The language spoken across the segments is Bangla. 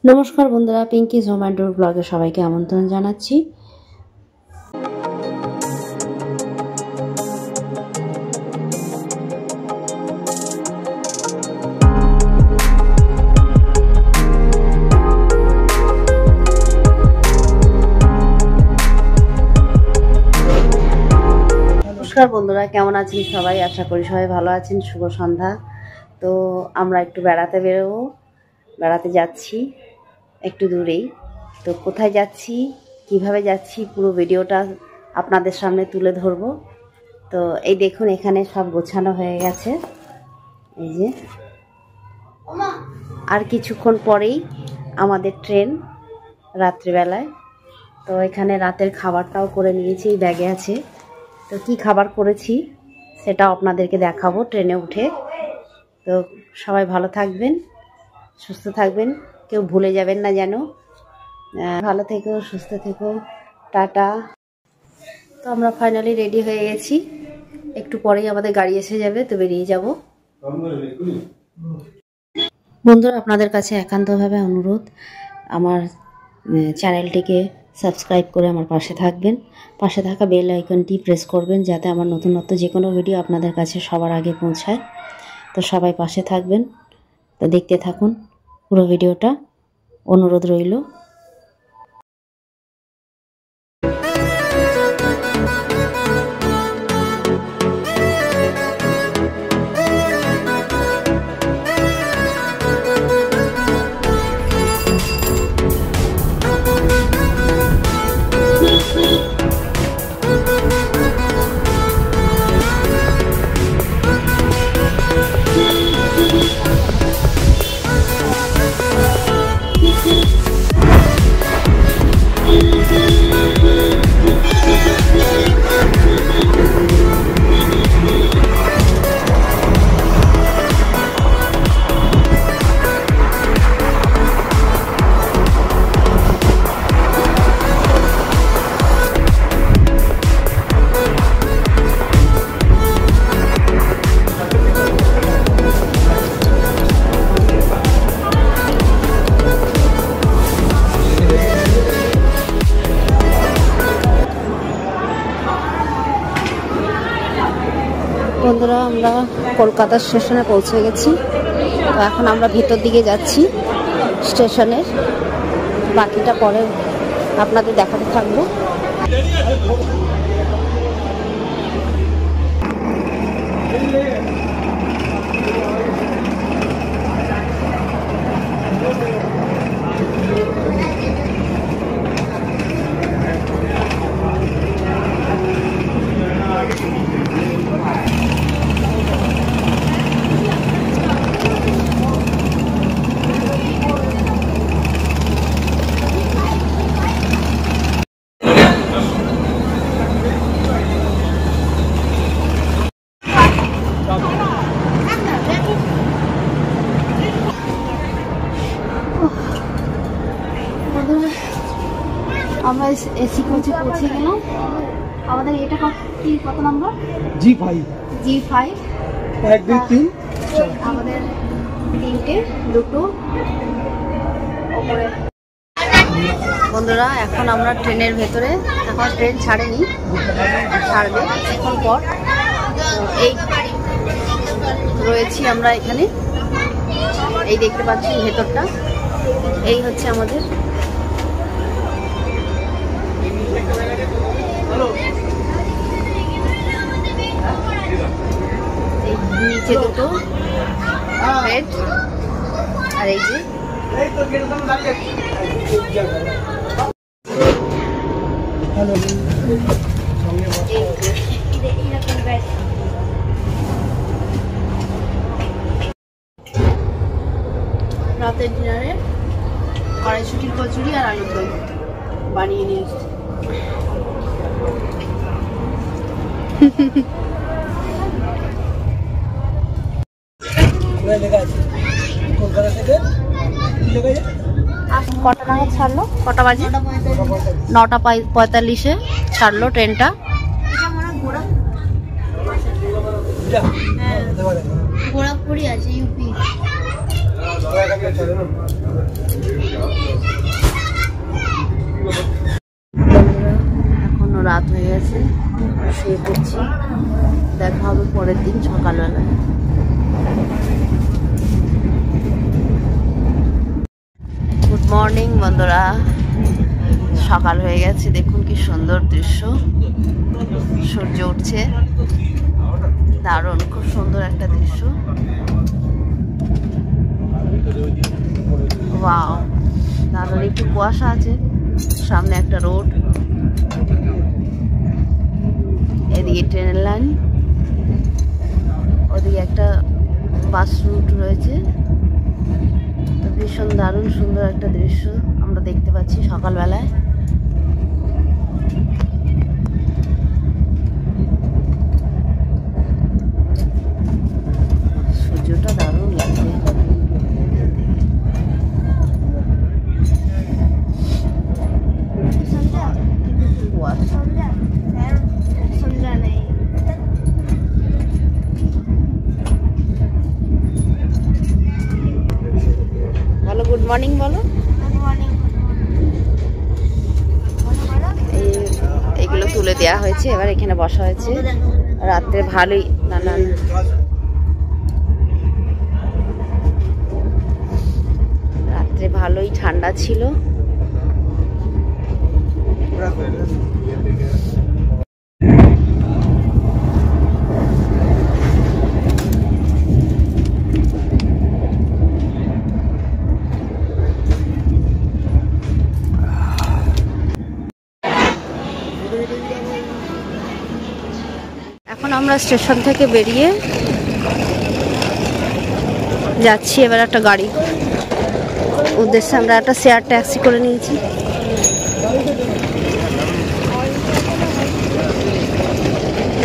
নমস্কার বন্ধুরা, পিঙ্কি জোম্যাটোর ব্লগে সবাইকে আমন্ত্রণ জানাচ্ছি। নমস্কার বন্ধুরা, কেমন আছেন সবাই? আশা করি সবাই ভালো আছেন। শুভ সন্ধ্যা। তো আমরা একটু বেড়াতে যাচ্ছি একটু দূরেই। তো কোথায় যাচ্ছি, কিভাবে যাচ্ছি, পুরো ভিডিওটা আপনাদের সামনে তুলে ধরবো। তো এই দেখুন, এখানে সব গোছানো হয়ে গেছে। এই যে আর কিছুক্ষণ পরেই আমাদের ট্রেন রাত্রিবেলায়। তো এখানে রাতের খাবারটাও করে নিয়েছি, এই ব্যাগে আছে। তো কি খাবার করেছি সেটাও আপনাদেরকে দেখাবো ট্রেনে উঠে। তো সবাই ভালো থাকবেন, সুস্থ থাকবেন, কেউ ভুলে যাবেন না যেন। ভালো থেকো, সুস্থ থেকো, টাটা। তো আমরা ফাইনালি রেডি হয়ে গেছি, একটু পরেই আমাদের গাড়ি এসে যাবে, তো বেরিয়ে যাব। বন্ধুরা, আপনাদের কাছে একান্তভাবে অনুরোধ, আমার চ্যানেলটিকে সাবস্ক্রাইব করে আমার পাশে থাকবেন। পাশে থাকা বেল আইকনটি প্রেস করবেন, যাতে আমার নতুনত্ব যে কোনো ভিডিও আপনাদের কাছে সবার আগে পৌঁছায়। তো সবাই পাশে থাকবেন। তো দেখতে থাকুন পুরো ভিডিওটা, অনুরোধ রইল। বন্ধুরা, আমরা কলকাতা স্টেশনে পৌঁছে গেছি। তো এখন আমরা ভিতর দিকে যাচ্ছি স্টেশনের। বাকিটা পরে আপনাদের দেখাতে থাকবো। আমরা এসি কোচে পৌঁছে গেলাম। আমাদের এটা কত নাম্বার? G5 1 2 3 আমাদের 3টে 2টো উপরে। বন্ধুরা, এখন আমরা ট্রেনের ভেতরে, এখন ট্রেন ছাড়েনি, ছাড়বে এখন পর। এই রয়েছি আমরা এখানে, এই দেখতে পাচ্ছি ভেতরটা। এই হচ্ছে আমাদের নিচে দুটো বেড, আর এই যে রাতের ডিনারে কড়াইশুটির কচুরি আর আলুর দম বানিয়ে নিয়ে এসেছি। কটা নাগাদ ছাড়লো? কটা বাজে? 9টা 45-এ ছাড়লো ট্রেনটা। গোরখপুরি আছে, ইউপি। দেখা হবে পরের দিন সকালবেলা। গুড মর্নিং বন্ধুরা, সকাল হয়ে গেছে। দেখুন কি সুন্দর দৃশ্য, সূর্য উঠছে, দারুণ, খুব সুন্দর একটা দৃশ্য। ওয়াও, দারুণ। একটু কুয়াশা আছে, সামনে একটা রোড, এদিকে ট্রেনের লাইন, ওদিকে একটা বাস রুট রয়েছে। তো ভীষণ দারুণ সুন্দর একটা দৃশ্য আমরা দেখতে পাচ্ছি সকালবেলায়। সূর্যটা দারুণ লাগছে। বলো গুড মর্নিং, বলো। এইগুলো তুলে দেওয়া হয়েছে, এবার এখানে বসা হয়েছে। রাত্রে ভালোই, না না রাত্রে ভালোই ঠান্ডা ছিল। এখন আমরা স্টেশন থেকে বেরিয়ে যাচ্ছি এবার একটা গাড়ি উদ্দেশ্যে। আমরা একটা শেয়ার ট্যাক্সি করে নিয়েছি।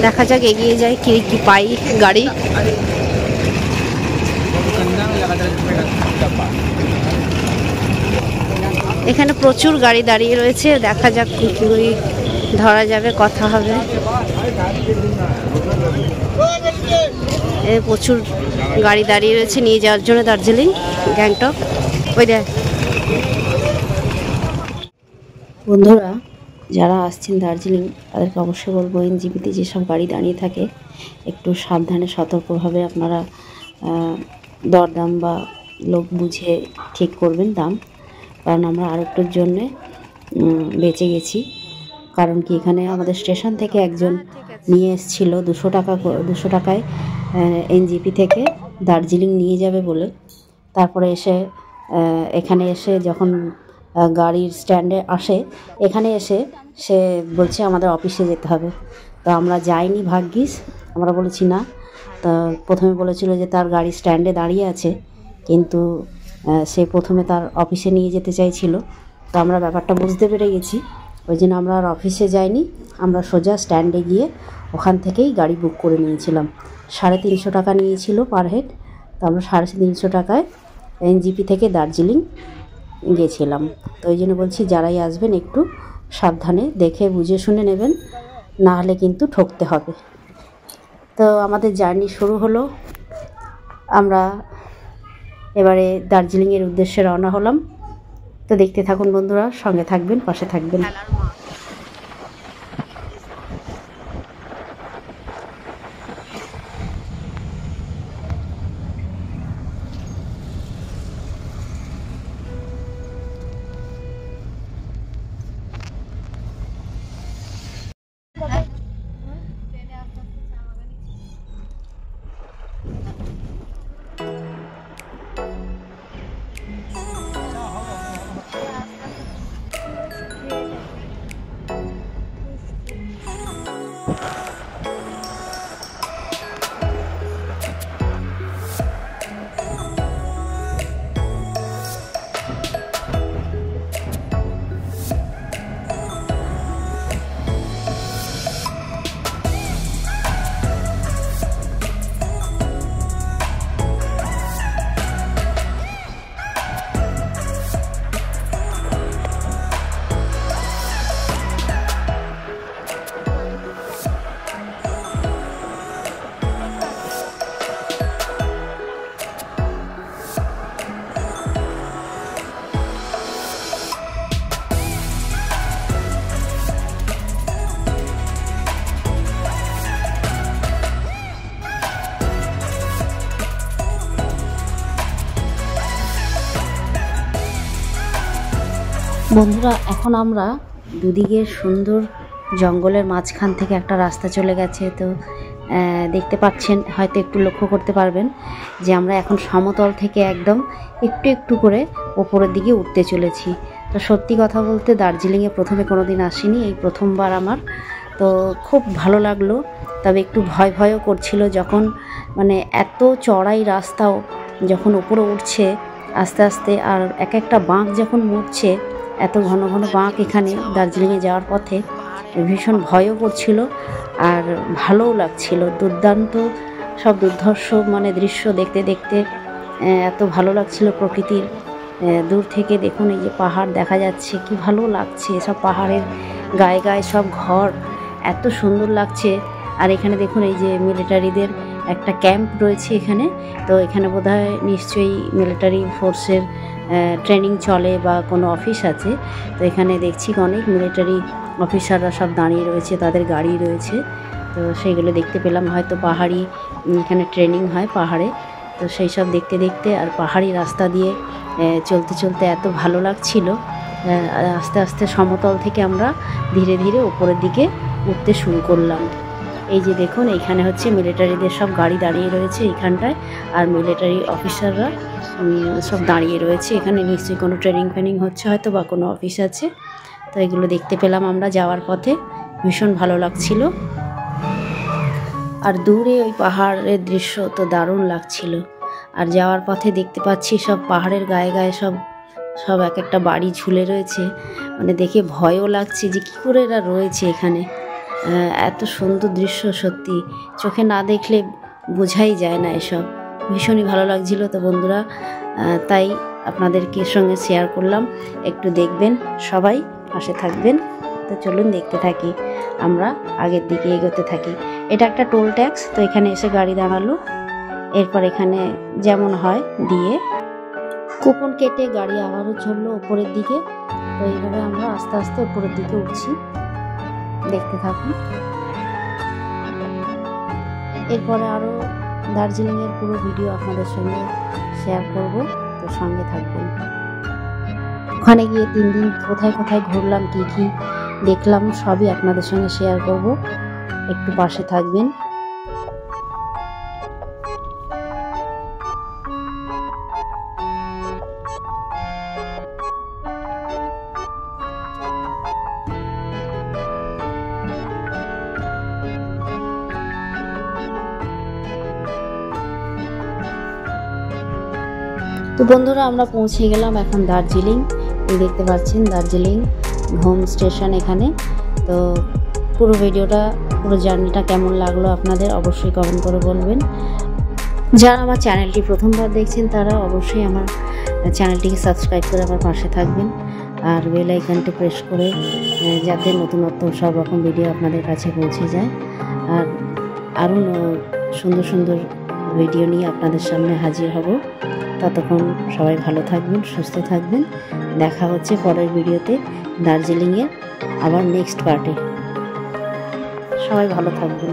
দেখা যাক এগিয়ে যায় কি কি পাই গাড়ি। এখানে প্রচুর গাড়ি দাঁড়িয়ে রয়েছে, দেখা যাক কি কি ধরা যাবে, কথা হবে। প্রচুর গাড়ি দাঁড়িয়ে রয়েছে নিয়ে যাওয়ার জন্য দার্জিলিং, গ্যাংটক। ওই দেখ বন্ধুরা, যারা আসছেন দার্জিলিং তাদেরকে অবশ্যই বলবো এনজিপিতে যেসব গাড়ি দাঁড়িয়ে থাকে একটু সাবধানে সতর্কভাবে আপনারা দরদাম বা লোক বুঝে ঠিক করবেন দাম। কারণ আমরা আরেকটার জন্যে বেঁচে গেছি। কারণ কি, এখানে আমাদের স্টেশন থেকে একজন নিয়ে এসেছিল 200 টাকায় এনজিপি থেকে দার্জিলিং নিয়ে যাবে বলে। তারপরে এখানে এসে যখন গাড়ির স্ট্যান্ডে আসে, এখানে এসে সে বলছে আমাদের অফিসে যেতে হবে। তো আমরা যাইনি, ভাগ্যিস। আমরা বলেছি না। তা প্রথমে বলেছিল যে তার গাড়ি স্ট্যান্ডে দাঁড়িয়ে আছে, কিন্তু সে প্রথমে তার অফিসে নিয়ে যেতে চাইছিল। তো আমরা ব্যাপারটা বুঝতে পেরে গেছি, ওই জন্য আমরা আর অফিসে যাইনি। আমরা সোজা স্ট্যান্ডে গিয়ে ওখান থেকেই গাড়ি বুক করে নিয়েছিলাম। 350 টাকা নিয়েছিল পার হেড। তো আমরা 350 টাকায় এনজিপি থেকে দার্জিলিং গিয়েছিলাম। তো ওই জন্য বলছি যারাই আসবেন একটু সাবধানে দেখে বুঝে শুনে নেবেন, না হলে কিন্তু ঠকতে হবে। তো আমাদের জার্নি শুরু হলো। আমরা এবারে দার্জিলিংয়ের উদ্দেশ্যে রওনা হলাম। তো দেখতে থাকুন বন্ধুরা, সঙ্গে থাকবেন, পাশে থাকবেন। বন্ধুরা, এখন আমরা দুদিকে সুন্দর জঙ্গলের মাঝখান থেকে একটা রাস্তা চলে গেছে। তো দেখতে পাচ্ছেন, হয়তো একটু লক্ষ্য করতে পারবেন যে আমরা এখন সমতল থেকে একদম একটু একটু করে ওপরের দিকে উঠতে চলেছি। তো সত্যি কথা বলতে দার্জিলিংয়ে প্রথমে কোনো দিন আসিনি, এই প্রথমবার আমার। তো খুব ভালো লাগলো, তবে একটু ভয় ভয়ও করছিল যখন মানে এত চড়াই রাস্তাও যখন উপরে উঠছে আস্তে আস্তে, আর এক একটা বাঁক যখন মুড়ছে, এত ঘন ঘন বাঁক এখানে দার্জিলিংয়ে যাওয়ার পথে, ভীষণ ভয়ও করছিল আর ভালোও লাগছিল। দুর্দান্ত সব দুর্ধর্ষ মানে দৃশ্য দেখতে দেখতে এত ভালো লাগছিল প্রকৃতির। দূর থেকে দেখুন, এই যে পাহাড় দেখা যাচ্ছে, কি ভালো লাগছে। সব পাহাড়ের গায়ে গায়ে সব ঘর, এত সুন্দর লাগছে। আর এখানে দেখুন, এই যে মিলিটারিদের একটা ক্যাম্প রয়েছে এখানে। তো এখানে বোধহয় নিশ্চয়ই মিলিটারি ফোর্সের ট্রেনিং চলে বা কোনো অফিস আছে। তো এখানে দেখছি অনেক মিলিটারি অফিসাররা সব দাঁড়িয়ে রয়েছে, তাদের গাড়ি রয়েছে। তো সেইগুলো দেখতে পেলাম, হয়তো পাহাড়ি এখানে ট্রেনিং হয় পাহাড়ে। তো সেই সব দেখতে দেখতে আর পাহাড়ি রাস্তা দিয়ে চলতে চলতে এত ভালো লাগছিল। আস্তে আস্তে সমতল থেকে আমরা ধীরে ধীরে উপরের দিকে উঠতে শুরু করলাম। এই যে দেখুন, এইখানে হচ্ছে মিলিটারিদের সব গাড়ি দাঁড়িয়ে রয়েছে এইখানটায়, আর মিলিটারি অফিসাররা সব দাঁড়িয়ে রয়েছে এখানে। নিশ্চয়ই কোনো ট্রেনিং ফেনিং হচ্ছে হয়তো, বা কোনো অফিস আছে। তো এগুলো দেখতে পেলাম আমরা যাওয়ার পথে, ভীষণ ভালো লাগছিল। আর দূরে ওই পাহাড়ের দৃশ্য তো দারুণ লাগছিল। আর যাওয়ার পথে দেখতে পাচ্ছি সব পাহাড়ের গায়ে গায়ে সব এক একটা বাড়ি ঝুলে রয়েছে। মানে দেখে ভয়ও লাগছে যে কী করে এরা রয়েছে এখানে। এত সুন্দর দৃশ্য, সত্যি চোখে না দেখলে বোঝাই যায় না এসব। ভীষণই ভালো লাগছিল। তো বন্ধুরা, তাই আপনাদেরকে সঙ্গে শেয়ার করলাম, একটু দেখবেন, সবাই পাশে থাকবেন। তো চলুন দেখতে থাকি, আমরা আগের দিকে এগোতে থাকি। এটা একটা টোল ট্যাক্স। তো এখানে এসে গাড়ি দাঁড়ালো, এরপর এখানে যেমন হয় দিয়ে কুপন কেটে গাড়ি আবারও চললো উপরের দিকে। তো এইভাবে আমরা আস্তে আস্তে উপরের দিকে উঠছি, দেখতে থাকুন। এরপরে আরও দার্জিলিংয়ের পুরো ভিডিও আপনাদের সঙ্গে শেয়ার করব, তো সঙ্গে থাকবেন। ওখানে গিয়ে 3 দিন কোথায় কোথায় ঘুরলাম, কী কী দেখলাম, সবই আপনাদের সঙ্গে শেয়ার করব, একটু পাশে থাকবেন। তো বন্ধুরা, আমরা পৌঁছে গেলাম এখন দার্জিলিং। এই দেখতে পাচ্ছেন দার্জিলিং হোম স্টেশন এখানে। তো পুরো ভিডিওটা, পুরো জার্নিটা কেমন লাগলো আপনাদের অবশ্যই কমেন্ট করে বলবেন। যারা আমার চ্যানেলটি প্রথমবার দেখছেন তারা অবশ্যই আমার চ্যানেলটিকে সাবস্ক্রাইব করে আমার পাশে থাকবেন, আর বেল আইকনটি প্রেস করে, যাতে নতুনত্ব সব রকম ভিডিও আপনাদের কাছে পৌঁছে যায়। আর আরও সুন্দর সুন্দর ভিডিও নিয়ে আপনাদের সামনে হাজির হব। ততক্ষণ সবাই ভালো থাকবেন, সুস্থ থাকবেন। দেখা হচ্ছে পরের ভিডিওতে, দার্জিলিংয়ের আবার নেক্সট পার্টে। সবাই ভালো থাকবেন।